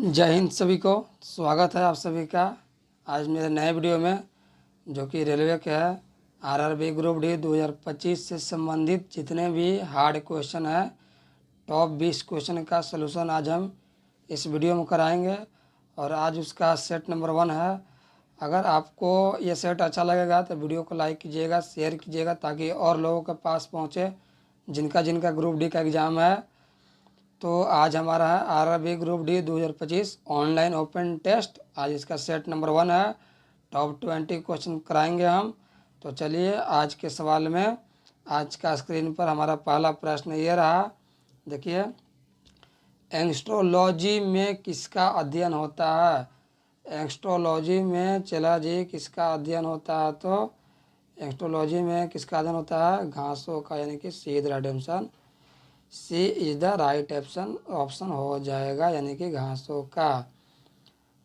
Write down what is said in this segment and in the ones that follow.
जय हिंद सभी को। स्वागत है आप सभी का आज मेरे नए वीडियो में, जो कि रेलवे के है। आरआरबी ग्रुप डी 2025 से संबंधित जितने भी हार्ड क्वेश्चन है, टॉप 20 क्वेश्चन का सलूशन आज हम इस वीडियो में कराएंगे। और आज उसका सेट नंबर 1 है। अगर आपको ये सेट अच्छा लगेगा तो वीडियो को लाइक कीजिएगा, शेयर कीजिएगा, ताकि और लोगों के पास पहुँचे जिनका ग्रुप डी का एग्ज़ाम है। तो आज हमारा है RRB group D 2025 online open test. आज इसका सेट नंबर 1 है। टॉप 20 क्वेश्चन कराएंगे हम। तो चलिए आज के सवाल में, आज का स्क्रीन पर हमारा पहला प्रश्न ये रहा। देखिए, एस्ट्रोलॉजी में किसका अध्ययन होता है? एस्ट्रोलॉजी में चला जी किसका अध्ययन होता है? तो एस्ट्रोलॉजी में किसका अध्ययन होता है? घासों का, यानी कि C the right answer. C is the right option हो जाएगा, यानी कि घासों का।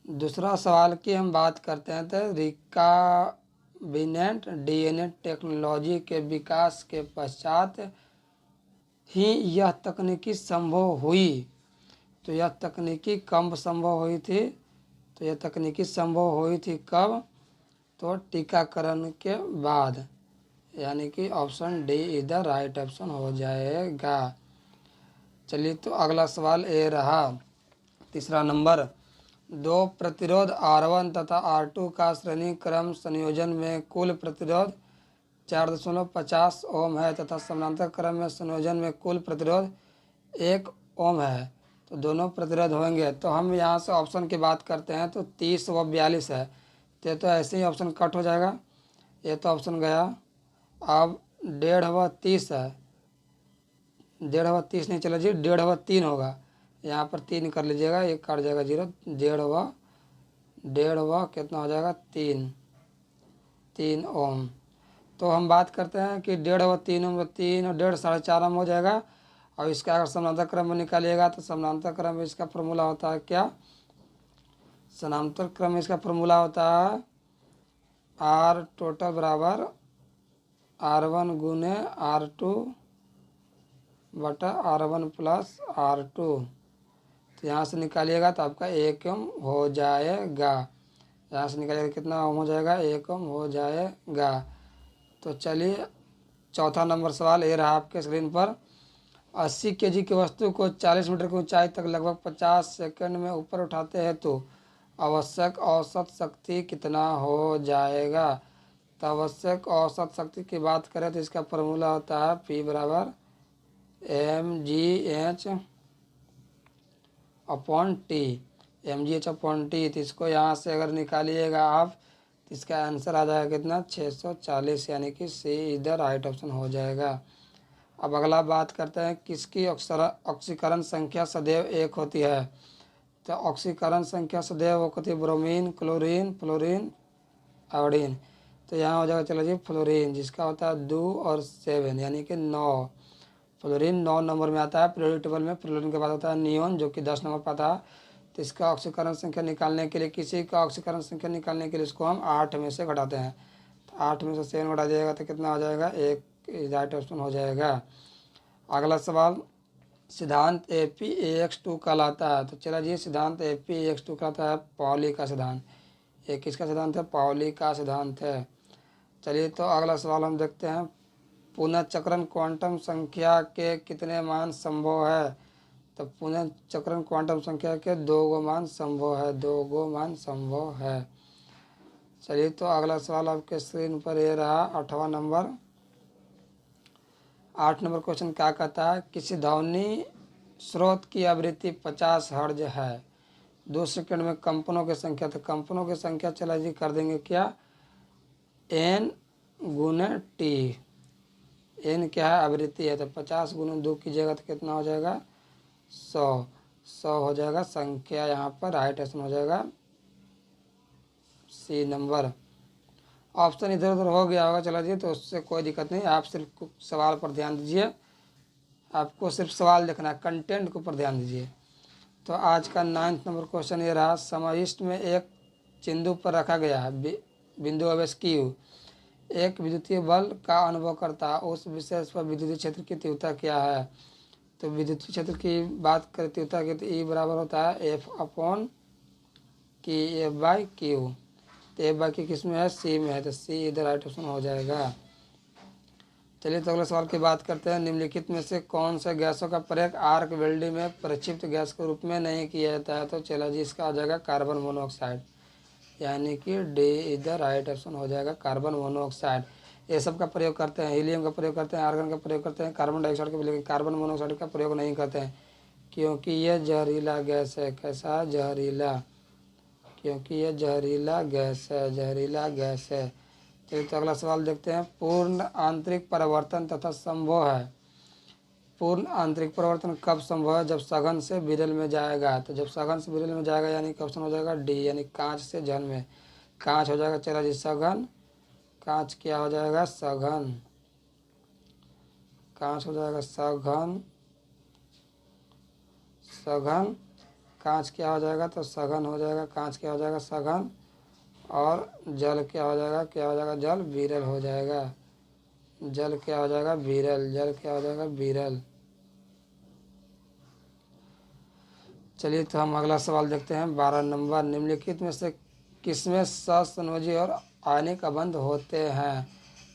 दूसरा सवाल की हम बात करते हैं तो रिकाम्बिनेंट डीएनए टेक्नोलॉजी के विकास के पश्चात ही यह तकनीकी संभव हुई। तो यह तकनीकी कब संभव हुई थी? तो यह तकनीकी संभव हुई थी कब? तो टीकाकरण के बाद, यानी कि option D is the right option हो जाएगा। चलिए, तो अगला सवाल ये रहा, तीसरा नंबर। दो प्रतिरोध R1 तथा R2 का श्रेणी क्रम संयोजन में कुल प्रतिरोध 4.50 ओम है तथा समानांतर क्रम में संयोजन में कुल प्रतिरोध 1 ओम है। तो दोनों प्रतिरोध होंगे। तो हम यहाँ से ऑप्शन की बात करते हैं तो 30 व 42 है। तो ऐसे ही ऑप्शन कट हो जाएगा। ये तो ऑप्शन गया। अब 1.5 व 30 है। 1.5 व 30 नहीं चला जी, 1.5 व 3 होगा। यहाँ पर 3 कर लीजिएगा, एक काट जाएगा 0। 1.5 व कितना हो जाएगा? 3 ओम। तो हम बात करते हैं कि 1.5 व 3 ओम, 3 और 1.5 4.5 ओम हो जाएगा। और इसका अगर समानांतर क्रम में निकालिएगा तो समानांतर क्रम में इसका फॉर्मूला होता है क्या? समानांतर क्रम में इसका फॉर्मूला होता है R टोटल बराबर R1 गुने R2 बटा R1 प्लस R2। तो यहाँ से निकालिएगा तो आपका 1 ओम हो जाएगा। यहाँ से निकालिएगा कितना ओम हो जाएगा? 1 ओम हो जाएगा। तो चलिए, चौथा नंबर सवाल ये रहा आपके स्क्रीन पर। 80 केजी की वस्तु को 40 मीटर की ऊंचाई तक लगभग 50 सेकंड में ऊपर उठाते हैं तो आवश्यक औसत शक्ति कितना हो जाएगा? तो आवश्यक औसत शक्ति की बात करें तो इसका फॉर्मूला होता है P बराबर mgh upon T. mgh upon T. तो इसको यहाँ से अगर निकालिएगा आप तो इसका आंसर आ जाएगा कितना? 640, यानी कि सी इज द राइट ऑप्शन हो जाएगा। अब अगला बात करते हैं, किसकी ऑक्सीकरण संख्या सदैव 1 होती है? तो ऑक्सीकरण संख्या सदैव होती है ब्रोमीन, क्लोरीन, फ्लोरीन, आयोडीन। तो यहाँ हो जाएगा, चलो जी, फ्लोरीन, जिसका होता है 2 और 7, यानी कि 9। फ्लोरीन 9 नंबर में आता है पीरियोडिक टेबल में। फ्लोरीन के बाद होता है नियोन, जो कि 10 नंबर पर आता है। तो इसका ऑक्सीकरण संख्या निकालने के लिए, किसी का ऑक्सीकरण संख्या निकालने के लिए इसको हम 8 में से घटाते हैं। तो 8 में से 7 घटा दिएगा तो कितना हो जाएगा? 1 राइट ऑप्शन हो जाएगा। अगला सवाल, सिद्धांत APAX2 कहलाता है। तो चला जी, सिद्धांत APAX2 कहलाता है पाउली का सिद्धांत। ये किसका सिद्धांत है? पाउली का सिद्धांत है। चलिए, तो अगला सवाल हम देखते हैं, पुनर्चक्रण क्वांटम संख्या के कितने मान संभव है? तो पुनर्चक्रण क्वांटम संख्या के 2 मान संभव है। 2 मान संभव है। चलिए, तो अगला सवाल आपके स्क्रीन पर ये रहा, 8वां नंबर। 8 नंबर क्वेश्चन क्या कहता है? किसी ध्वनि स्रोत की आवृत्ति 50 हर्ट्ज है। 2 सेकंड में कंपनों की संख्या। तो कंपनों की संख्या चला जी कर देंगे क्या? n गुने टी। n क्या है? आवृत्ति है। तो 50 गुने 2 कीजिएगा तो कितना हो जाएगा? 100 हो जाएगा। संख्या यहाँ पर राइट ऑप्शन हो जाएगा सी नंबर। ऑप्शन इधर उधर हो गया होगा, चला जी, तो उससे कोई दिक्कत नहीं। आप सिर्फ सवाल पर ध्यान दीजिए। आपको सिर्फ सवाल देखना है, कंटेंट के ऊपर ध्यान दीजिए। तो आज का 9th नंबर क्वेश्चन ये रहा, समाविष्ट में एक चिंदू पर रखा गया है बिंदु आवेश Q एक विद्युतीय बल का अनुभव करता है। उस विशेष पर विद्युतीय क्षेत्र की तीव्रता क्या है? तो विद्युतीय क्षेत्र की बात करें तीव्रता की तो ई बराबर होता है एफ अपॉन की एफ बाई क्यू। तो एफ बाई क्यू किस में है, सी में है, तो सी इधर राइट ऑप्शन हो जाएगा। चलिए तो अगले सवाल की बात करते हैं। निम्नलिखित में से कौन से गैसों का प्रयोग आर्क वेल्डिंग में प्रक्षिप्त गैस के रूप में नहीं किया जाता है। तो चला जी इसका आ जाएगा कार्बन मोनोऑक्साइड, यानी कि डी इधर राइट ऑप्शन हो जाएगा कार्बन मोनोऑक्साइड। ये सब का प्रयोग करते हैं, हीलियम का प्रयोग करते हैं, आर्गन का प्रयोग करते हैं, कार्बन डाइऑक्साइड का, लेकिन कार्बन मोनोऑक्साइड का प्रयोग नहीं करते हैं क्योंकि यह जहरीला गैस है। कैसा, जहरीला, क्योंकि यह जहरीला गैस है, जहरीला गैस है। चलिए तो अगला सवाल देखते हैं। पूर्ण आंतरिक परिवर्तन तथा संभव है। पूर्ण आंतरिक परिवर्तन कब संभव है, जब सघन से विरल में जाएगा। तो जब सघन से विरल में जाएगा यानी कि ऑप्शन हो जाएगा डी, यानी कांच से जल में। कांच हो जाएगा, चला जी सघन, कांच क्या हो जाएगा, सघन, कांच हो जाएगा सघन, सघन, कांच क्या हो जाएगा, तो सघन हो जाएगा, कांच क्या हो जाएगा, सघन, और जल क्या हो जाएगा, क्या हो जाएगा, जल विरल हो जाएगा, जल क्या हो जाएगा, विरल, जल क्या हो जाएगा, विरल। चलिए तो हम अगला सवाल देखते हैं 12 नंबर। निम्नलिखित में से किसमें सहसंयोजी और आयनिक अबंध होते हैं।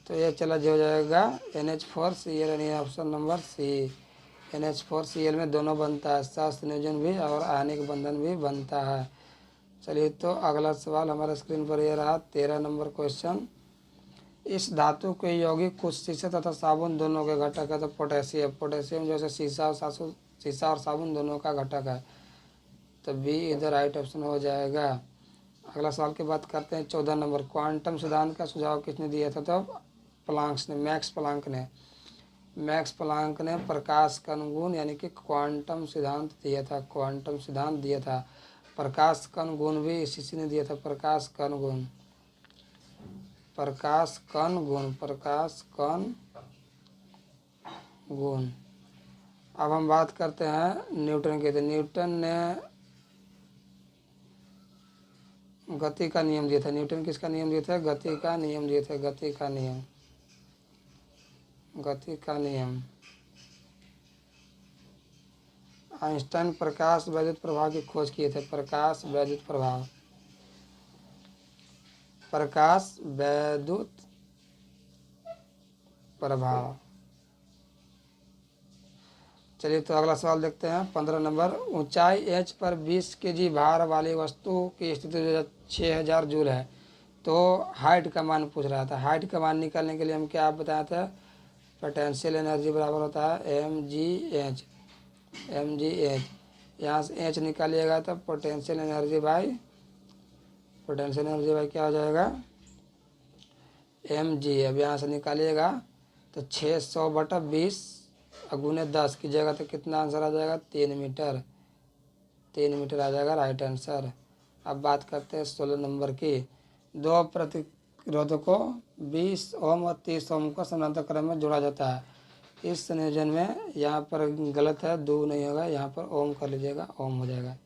तो ये चला जो हो जाएगा NH4Cl, यानी ऑप्शन नंबर सी। NH4Cl में दोनों बनता है, सहसंयोजन भी और आयनिक बंधन भी बनता है। चलिए तो अगला सवाल हमारे स्क्रीन पर ये रहा 13 नंबर क्वेश्चन। इस धातु के यौगिक कुछ शीशे तथा साबुन दोनों के घटक है। तो पोटेशियम, पोटेशियम जैसे शीशा और साबुन दोनों का घटक है, तो बी इधर राइट ऑप्शन हो जाएगा। अगला सवाल की बात करते हैं 14 नंबर। क्वांटम सिद्धांत का सुझाव किसने दिया था। तो प्लांक्स ने, मैक्स प्लांक ने, मैक्स प्लांक ने प्रकाश कण गुण यानी कि क्वांटम सिद्धांत दिया था, क्वांटम सिद्धांत दिया था। प्रकाश कण गुण भी इसी ने दिया था, प्रकाश कण गुण, प्रकाश कण गुण, प्रकाश कण गुण। अब हम बात करते हैं न्यूटन की। तो न्यूटन ने गति का नियम दिया था। न्यूटन किसका नियम दिया था, गति का नियम दिया था, गति का नियम, गति का नियम। आइंस्टाइन प्रकाश वैद्युत प्रभाव की खोज किए थे, प्रकाश वैद्युत प्रभाव, प्रकाश वैद्युत प्रभाव। चलिए तो अगला सवाल देखते हैं 15 नंबर। ऊंचाई h पर 20 kg भार वाली वस्तु की स्थिति 6000 जूल है। तो हाइट का मान पूछ रहा था। हाइट का मान निकालने के लिए हम क्या बताए थे, पोटेंशियल एनर्जी बराबर होता है mgh, mgh। यहाँ से h निकालिएगा तो potential energy by, potential energy by क्या हो जाएगा, mg। अब यहाँ से निकालिएगा तो 600/20 गुने 10 की जगह तो कितना आंसर आ जाएगा, 3 मीटर, 3 मीटर आ जाएगा राइट आंसर। अब बात करते हैं 16 नंबर की। दो प्रतिरोधकों 20 ओम और 30 ओम को समानांतर क्रम में जोड़ा जाता है। इस संयोजन में यहाँ पर गलत है, 2 नहीं होगा, यहाँ पर ओम कर लीजिएगा, ओम हो जाएगा,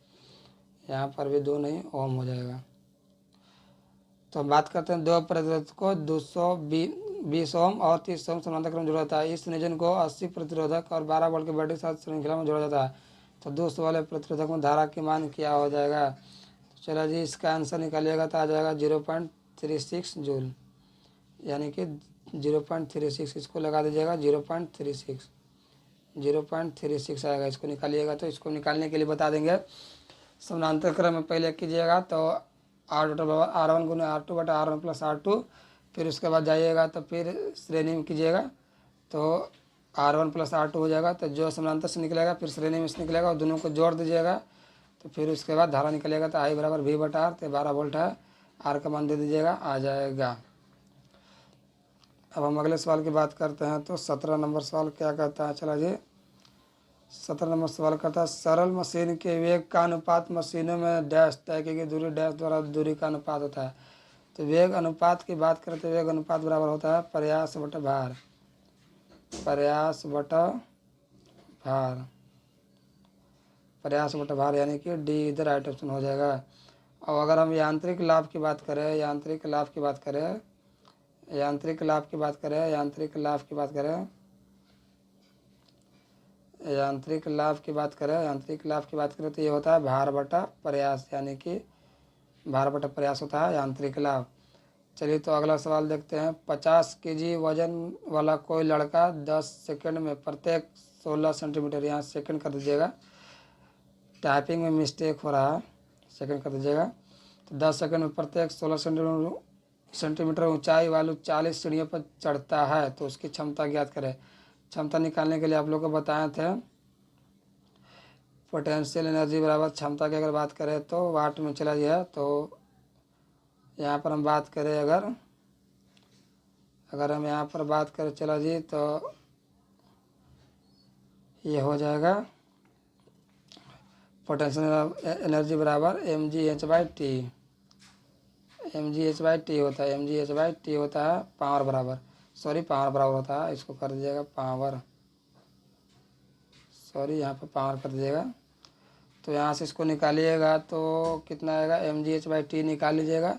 यहाँ पर भी 2 नहीं, ओम हो जाएगा। तो हम बात करते हैं दो प्रतिरोधकों 220 ओम और 30 ओम समानांतर क्रम में जोड़ा जाता है। इस संयोजन को 80 प्रतिरोधक और 12 वोल्ट के बैटरी के साथ श्रृंखला में जोड़ा जाता है। तो 200 वाले प्रतिरोधक में धारा की मान क्या हो जाएगा। तो चलो जी इसका आंसर निकालिएगा तो आ जाएगा 0.36 जूल, यानी कि 0.36, इसको लगा दीजिएगा 0.36, 0.36 आएगा। इसको निकालिएगा तो इसको निकालने के लिए बता देंगे। समानांतर क्रम में पहले कीजिएगा तो R1 गुने R2/R1 प्लस R2, फिर उसके बाद जाइएगा तो फिर श्रेणी में कीजिएगा तो R1 प्लस R2 हो जाएगा। तो जो समानांतर से निकलेगा फिर श्रेणी में से निकलेगा और दोनों को जोड़ दीजिएगा तो फिर उसके बाद धारा निकलेगा तो I बराबर V/R। तो 12 वोल्ट है, R का मान दे दीजिएगा, आ जाएगा। अब हम अगले सवाल की बात करते हैं। तो 17 नंबर सवाल क्या कहता है, चला जी 17 नंबर सवाल करता है सरल मशीन के वेग का अनुपात मशीनों में डैश तय की गई दूरी डैश द्वारा दूरी का अनुपात होता है। तो वेग अनुपात की बात करते वेग अनुपात बराबर होता है प्रयास बटा भार, प्रयास बटा भार, प्रयास बटा भार, यानी कि डी इधर राइट ऑप्शन हो जाएगा। और अगर हम यांत्रिक लाभ की बात करें, यांत्रिक लाभ की बात करें, यांत्रिक लाभ की बात करें, यांत्रिक लाभ की बात करें, यांत्रिक लाभ की बात करें तो ये होता है भार बटा प्रयास, यानी कि भार बटा प्रयास होता है यांत्रिक लाभ। चलिए तो अगला सवाल देखते हैं। 50 केजी वजन वाला कोई लड़का 10 सेकंड में प्रत्येक 16 सेंटीमीटर, यहाँ सेकंड कर दीजिएगा, टाइपिंग में मिस्टेक हो रहा है, सेकंड कर दीजिएगा। तो 10 सेकंड में प्रत्येक 16 सेंटीमीटर ऊंचाई वाली 40 सीढ़ियों पर चढ़ता है, तो उसकी क्षमता ज्ञात करें। क्षमता निकालने के लिए आप लोग को बताए थे पोटेंशियल एनर्जी बराबर क्षमता की अगर बात करें तो वाट में चला गया। तो यहाँ पर हम बात करें अगर हम यहाँ पर बात करें चला जी, तो ये हो जाएगा पोटेंशियल एनर्जी बराबर mgh/t। mgh/t होता है, mgh/t होता है पावर बराबर, पावर बराबर होता है, इसको कर दीजिएगा पावर, यहाँ पर पावर कर दीजिएगा। तो यहाँ से इसको निकालिएगा तो कितना आएगा, mgh/t निकाल लीजिएगा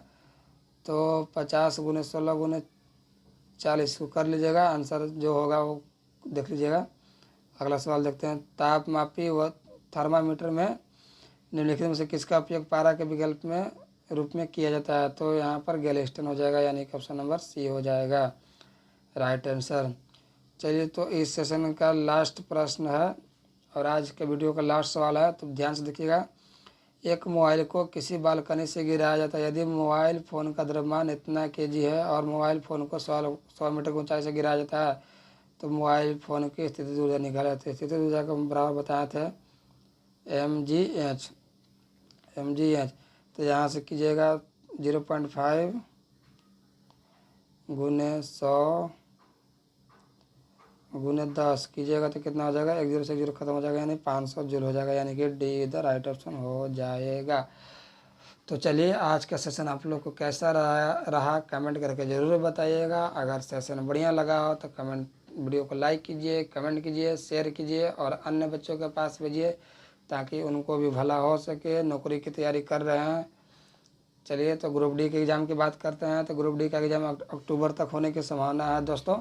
तो 50 × 16 × 40 को कर लीजिएगा, आंसर जो होगा वो देख लीजिएगा। अगला सवाल देखते हैं। तापमापी व थर्मामीटर में निम्नलिखित में से किसका उपयोग पारा के विकल्प में रूप में किया जाता है? तो यहाँ पर गैल्वेस्टन हो जाएगा, यानी कि ऑप्शन नंबर सी हो जाएगा राइट आंसर। चलिए तो इस सेशन का लास्ट प्रश्न है और आज के वीडियो का लास्ट सवाल है, तो ध्यान से देखिएगा। एक मोबाइल को किसी बालकनी से गिराया जाता है, यदि मोबाइल फ़ोन का द्रव्यमान इतना केजी है और मोबाइल फ़ोन को 100 मीटर की ऊंचाई से गिराया जाता है, तो मोबाइल फ़ोन की स्थिति ऊर्जा निकाला जाती है। स्थिति ऊर्जा को बराबर बताए थे mgh। तो यहाँ से कीजिएगा 0.5 × 100 × 10 कीजिएगा तो कितना हो जाएगा, 1 0 से 1 0 खत्म हो जाएगा, यानी 500 जूल हो जाएगा, यानी कि डी इधर राइट ऑप्शन हो जाएगा। तो चलिए आज का सेशन आप लोग को कैसा रहा कमेंट करके ज़रूर बताइएगा। अगर सेशन बढ़िया लगा हो तो वीडियो को लाइक कीजिए, कमेंट कीजिए, शेयर कीजिए और अन्य बच्चों के पास भेजिए ताकि उनको भी भला हो सके, नौकरी की तैयारी कर रहे हैं। चलिए तो ग्रुप डी के एग्ज़ाम की बात करते हैं। तो ग्रुप डी का एग्ज़ाम अक्टूबर तक होने की संभावना है दोस्तों।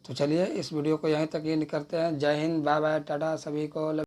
तो चलिए इस वीडियो को यहीं तक ही करते हैं। जय हिंद, बाय बाय, टाटा सभी को।